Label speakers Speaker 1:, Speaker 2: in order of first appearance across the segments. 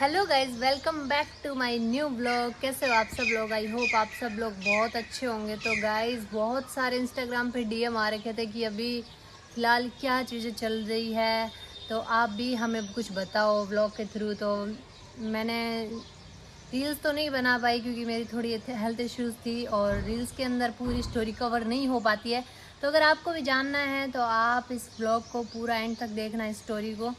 Speaker 1: Hello guys, welcome back to my new blog. कैसे हो आप सब लोग? आई होप आप सब लोग बहुत अच्छे होंगे। तो गाइज, बहुत सारे इंस्टाग्राम पे डीएम आ रखे थे कि अभी फ़िलहाल क्या चीज़ें चल रही है, तो आप भी हमें कुछ बताओ ब्लॉग के थ्रू। तो मैंने रील्स तो नहीं बना पाई क्योंकि मेरी थोड़ी हेल्थ इश्यूज़ थी और रील्स के अंदर पूरी स्टोरी कवर नहीं हो पाती है। तो अगर आपको भी जानना है तो आप इस ब्लॉग को पूरा एंड तक देखना, इस स्टोरी को।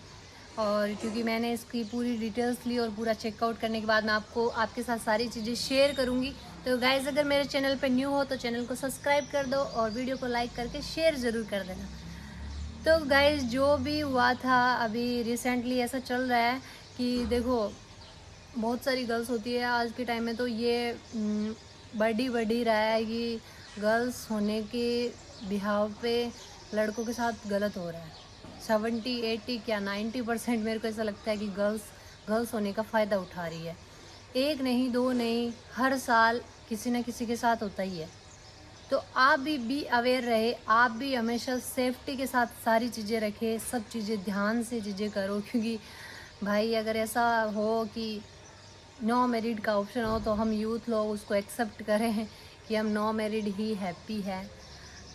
Speaker 1: और क्योंकि मैंने इसकी पूरी डिटेल्स ली और पूरा चेकआउट करने के बाद मैं आपको आपके साथ सारी चीज़ें शेयर करूँगी। तो गाइज़, अगर मेरे चैनल पर न्यू हो तो चैनल को सब्सक्राइब कर दो और वीडियो को लाइक करके शेयर ज़रूर कर देना। तो गाइज़, जो भी हुआ था अभी रिसेंटली ऐसा चल रहा है कि देखो, बहुत सारी गर्ल्स होती है आज के टाइम में, तो ये बढ़ ही रहा है कि गर्ल्स होने के बिहाव पे लड़कों के साथ गलत हो रहा है। 70 80 क्या 90% मेरे को ऐसा लगता है कि गर्ल्स होने का फ़ायदा उठा रही है। एक नहीं, दो नहीं, हर साल किसी न किसी के साथ होता ही है। तो आप भी बी अवेयर रहे, आप भी हमेशा सेफ्टी के साथ सारी चीज़ें रखें, सब चीज़ें ध्यान से चीज़ें करो। क्योंकि भाई, अगर ऐसा हो कि नो मैरिड का ऑप्शन हो तो हम यूथ लोग उसको एक्सेप्ट करें कि हम नो मैरिड ही हैप्पी है।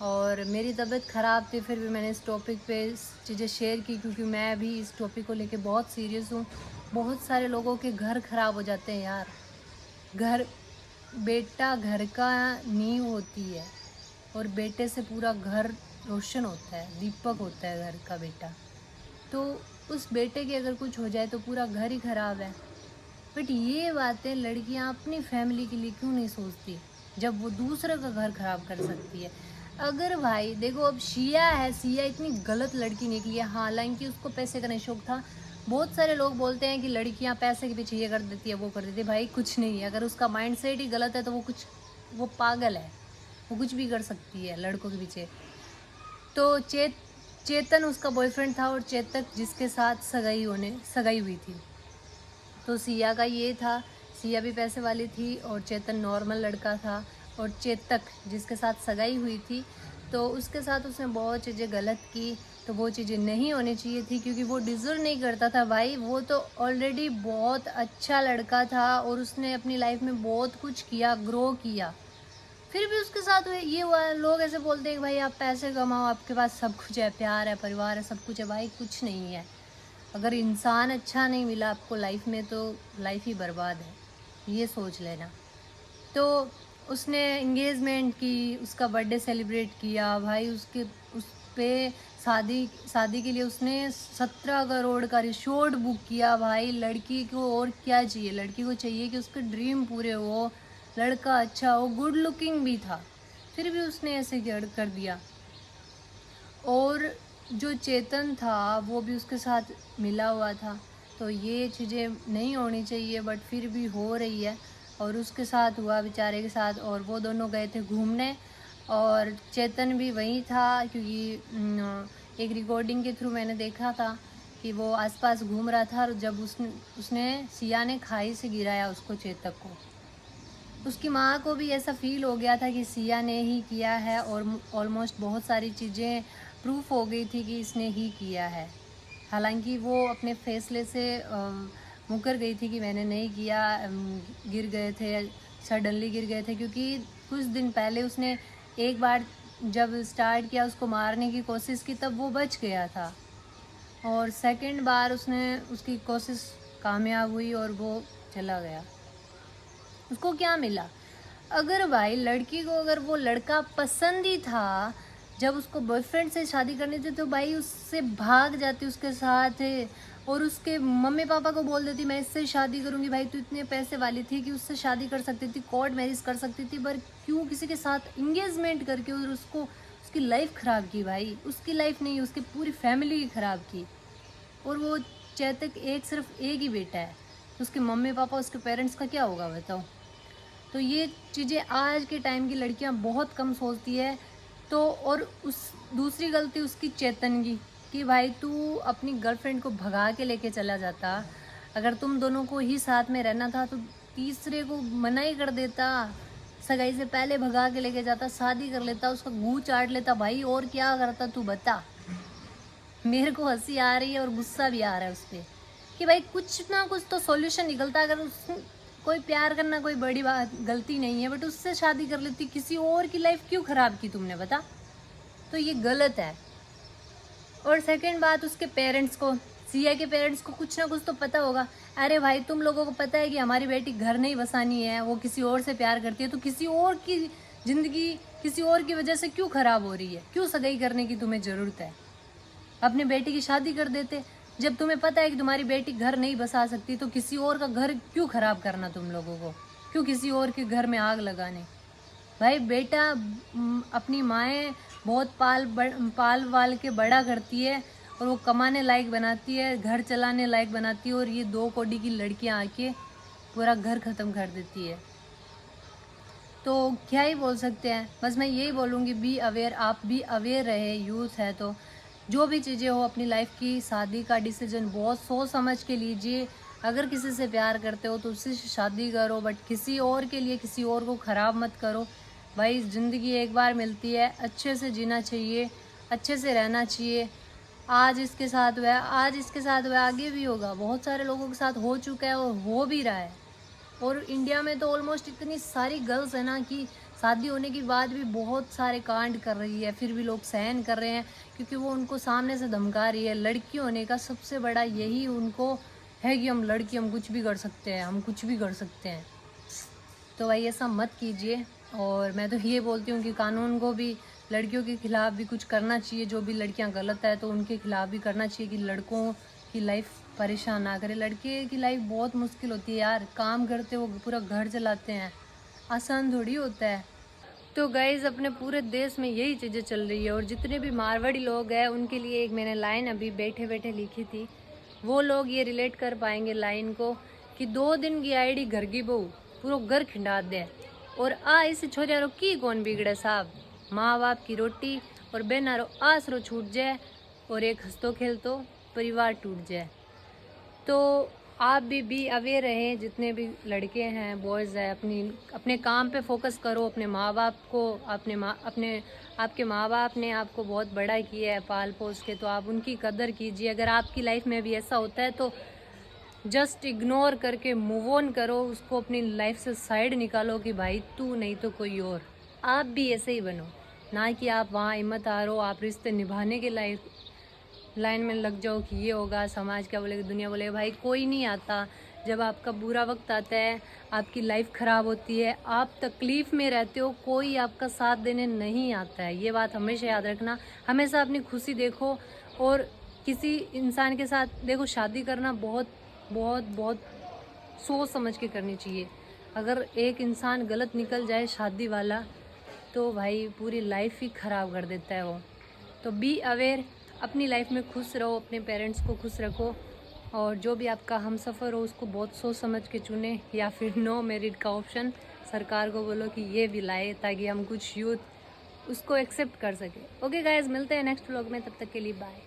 Speaker 1: और मेरी तबीयत ख़राब थी, फिर भी मैंने इस टॉपिक पे चीज़ें शेयर की क्योंकि मैं भी इस टॉपिक को लेके बहुत सीरियस हूँ। बहुत सारे लोगों के घर ख़राब हो जाते हैं यार। घर बेटा घर का नींव होती है और बेटे से पूरा घर रोशन होता है, दीपक होता है घर का बेटा। तो उस बेटे के अगर कुछ हो जाए तो पूरा घर ही ख़राब है। बट ये बातें लड़कियां अपनी फैमिली के लिए क्यों नहीं सोचती जब वो दूसरे का घर खराब कर सकती है? अगर भाई देखो, अब शिया है, सिया इतनी गलत लड़की निकली है, हालांकि उसको पैसे का नहीं शौक था। बहुत सारे लोग बोलते हैं कि लड़कियां पैसे के पीछे ये कर देती है, वो कर देती है। भाई कुछ नहीं है, अगर उसका माइंडसेट ही गलत है तो वो पागल है। वो कुछ भी कर सकती है लड़कों के पीछे। तो चेतन उसका बॉयफ्रेंड था और चेतक जिसके साथ सगाई हुई थी। तो सिया का ये था, सिया भी पैसे वाली थी और चेतन नॉर्मल लड़का था। और चेतक जिसके साथ सगाई हुई थी, तो उसके साथ उसने बहुत चीज़ें गलत की। तो वो चीज़ें नहीं होनी चाहिए थी क्योंकि वो डिज़र्व नहीं करता था भाई। वो तो ऑलरेडी बहुत अच्छा लड़का था और उसने अपनी लाइफ में बहुत कुछ किया, ग्रो किया। फिर भी उसके साथ ये हुआ। लोग ऐसे बोलते हैं कि भाई आप पैसे कमाओ, आपके पास सब कुछ है, प्यार है, परिवार है, सब कुछ है। भाई कुछ नहीं है। अगर इंसान अच्छा नहीं मिला आपको लाइफ में तो लाइफ ही बर्बाद है, ये सोच लेना। तो उसने इंगेजमेंट की, उसका बर्थडे सेलिब्रेट किया भाई। उस पे शादी शादी के लिए उसने 17 करोड़ का रिसोर्ट बुक किया भाई। लड़की को और क्या चाहिए? लड़की को चाहिए कि उसके ड्रीम पूरे हो, लड़का अच्छा हो, गुड लुकिंग भी था, फिर भी उसने ऐसे कर दिया। और जो चेतन था वो भी उसके साथ मिला हुआ था। तो ये चीज़ें नहीं होनी चाहिए बट फिर भी हो रही है। और उसके साथ हुआ, बेचारे के साथ। और वो दोनों गए थे घूमने और चेतन भी वहीं था क्योंकि एक रिकॉर्डिंग के थ्रू मैंने देखा था कि वो आसपास घूम रहा था। और जब उसने सिया ने खाई से गिराया उसको, चेतक को, उसकी माँ को भी ऐसा फील हो गया था कि सिया ने ही किया है। और ऑलमोस्ट बहुत सारी चीज़ें प्रूफ हो गई थी कि इसने ही किया है। हालांकि वो अपने फैसले से मुकर गई थी कि मैंने नहीं किया। गिर गए थे, सडनली गिर गए थे क्योंकि कुछ दिन पहले उसने एक बार जब स्टार्ट किया उसको मारने की कोशिश की, तब वो बच गया था। और सेकंड बार उसने उसकी कोशिश कामयाब हुई और वो चला गया। उसको क्या मिला? अगर भाई लड़की को, अगर वो लड़का पसंद ही था, जब उसको बॉयफ्रेंड से शादी करनी थी तो भाई उससे भाग जाती उसके साथ। और उसके मम्मी पापा को बोल देती मैं इससे शादी करूंगी। भाई तू इतने पैसे वाली थी कि उससे शादी कर सकती थी, कोर्ट मैरिज कर सकती थी, पर क्यों किसी के साथ इंगेजमेंट करके और उसको उसकी लाइफ ख़राब की? भाई उसकी लाइफ नहीं, उसकी पूरी फैमिली की ख़राब की। और वो चेतक सिर्फ एक ही बेटा है, तो उसके मम्मी पापा, उसके पेरेंट्स का क्या होगा बताओ? तो ये चीज़ें आज के टाइम की लड़कियां बहुत कम सोचती है। तो और उस दूसरी गलती उसकी चेतन की कि भाई तू अपनी गर्लफ्रेंड को भगा के लेके चला जाता। अगर तुम दोनों को ही साथ में रहना था तो तीसरे को मना ही कर देता, सगाई से पहले भगा के लेके जाता, शादी कर लेता, उसका गू चाट लेता। भाई और क्या करता तू बता? मेरे को हंसी आ रही है और गुस्सा भी आ रहा है उस पर कि भाई कुछ ना कुछ तो सॉल्यूशन निकलता। अगर उस कोई प्यार करना कोई बड़ी बात गलती नहीं है, बट उससे शादी कर लेती, किसी और की लाइफ क्यों ख़राब की तुमने, बता? तो ये गलत है। और सेकंड बात, उसके पेरेंट्स को, सिया के पेरेंट्स को कुछ ना कुछ तो पता होगा। अरे भाई तुम लोगों को पता है कि हमारी बेटी घर नहीं बसानी है, वो किसी और से प्यार करती है, तो किसी और की ज़िंदगी किसी और की वजह से क्यों ख़राब हो रही है? क्यों सगाई करने की तुम्हें ज़रूरत है? अपने बेटी की शादी कर देते। जब तुम्हें पता है कि तुम्हारी बेटी घर नहीं बसा सकती, तो किसी और का घर क्यों ख़राब करना तुम लोगों को? क्यों किसी और के घर में आग लगाने? भाई बेटा अपनी माएँ बहुत पाल वाल के बड़ा करती है, और वो कमाने लायक बनाती है, घर चलाने लायक बनाती है, और ये 2 कौड़ी की लड़कियां आके पूरा घर ख़त्म कर देती है। तो क्या ही बोल सकते हैं, बस मैं यही बोलूँगी, बी अवेयर, आप भी अवेयर रहे, यूथ है तो जो भी चीज़ें हो अपनी लाइफ की, शादी का डिसीजन बहुत सोच समझ के लीजिए। अगर किसी से प्यार करते हो तो उससे शादी करो, बट किसी और के लिए किसी और को ख़राब मत करो। भाई ज़िंदगी एक बार मिलती है, अच्छे से जीना चाहिए, अच्छे से रहना चाहिए। आज इसके साथ हुआ, आज इसके साथ हुआ, आगे भी होगा। बहुत सारे लोगों के साथ हो चुका है और हो भी रहा है। और इंडिया में तो ऑलमोस्ट इतनी सारी गर्ल्स है ना कि शादी होने के बाद भी बहुत सारे कांड कर रही है, फिर भी लोग सहन कर रहे हैं, क्योंकि वो उनको सामने से धमका रही है। लड़की होने का सबसे बड़ा यही उनको है कि हम लड़की, हम कुछ भी कर सकते हैं, हम कुछ भी कर सकते हैं। तो भाई ऐसा मत कीजिए। और मैं तो ये बोलती हूँ कि कानून को भी लड़कियों के खिलाफ भी कुछ करना चाहिए। जो भी लड़कियाँ गलत है तो उनके खिलाफ भी करना चाहिए कि लड़कों की लाइफ परेशान ना करे। लड़के की लाइफ बहुत मुश्किल होती है यार, काम करते वो पूरा घर चलाते हैं, आसान थोड़ी होता है। तो गाइज़ अपने पूरे देश में यही चीज़ें चल रही है। और जितने भी मारवाड़ी लोग हैं उनके लिए एक मैंने लाइन अभी बैठे बैठे लिखी थी, वो लोग ये रिलेट कर पाएंगे लाइन को, कि 2 दिन की आईडी घर की बहू पूरा घर खिंडा दे, और इस छोरियारो की कौन बिगड़े साहब। माँ बाप की रोटी और बहनारो आसरो छूट जाए, और एक हंसतो खेलतो परिवार टूट जाए। तो आप भी अवेयर रहें, जितने भी लड़के हैं, बॉयज़ हैं, अपने काम पे फोकस करो। अपने माँ बाप को, आपके माँ बाप ने आपको बहुत बड़ा किया है पाल पोस के, तो आप उनकी कदर कीजिए। अगर आपकी लाइफ में भी ऐसा होता है तो जस्ट इग्नोर करके मूव ऑन करो, उसको अपनी लाइफ से साइड निकालो कि भाई तू नहीं तो कोई और। आप भी ऐसे ही बनो, ना कि आप वहाँ हिम्मत हारो, आप रिश्ते निभाने के लाइन में लग जाओ कि ये होगा, समाज क्या बोलेगा, दुनिया बोलेगा। भाई कोई नहीं आता। जब आपका बुरा वक्त आता है, आपकी लाइफ ख़राब होती है, आप तकलीफ़ में रहते हो, कोई आपका साथ देने नहीं आता है। ये बात हमेशा याद रखना। हमेशा अपनी खुशी देखो, और किसी इंसान के साथ देखो, शादी करना बहुत बहुत बहुत सोच समझ के करनी चाहिए। अगर एक इंसान गलत निकल जाए शादी वाला, तो भाई पूरी लाइफ ही ख़राब कर देता है वो। तो बी अवेयर, अपनी लाइफ में खुश रहो, अपने पेरेंट्स को खुश रखो, और जो भी आपका हमसफ़र हो उसको बहुत सोच समझ के चुने, या फिर नो मैरिड का ऑप्शन सरकार को बोलो कि ये भी लाए, ताकि हम कुछ यूथ उसको एक्सेप्ट कर सके। ओके गाइज, मिलते हैं नेक्स्ट व्लॉग में, तब तक के लिए बाय।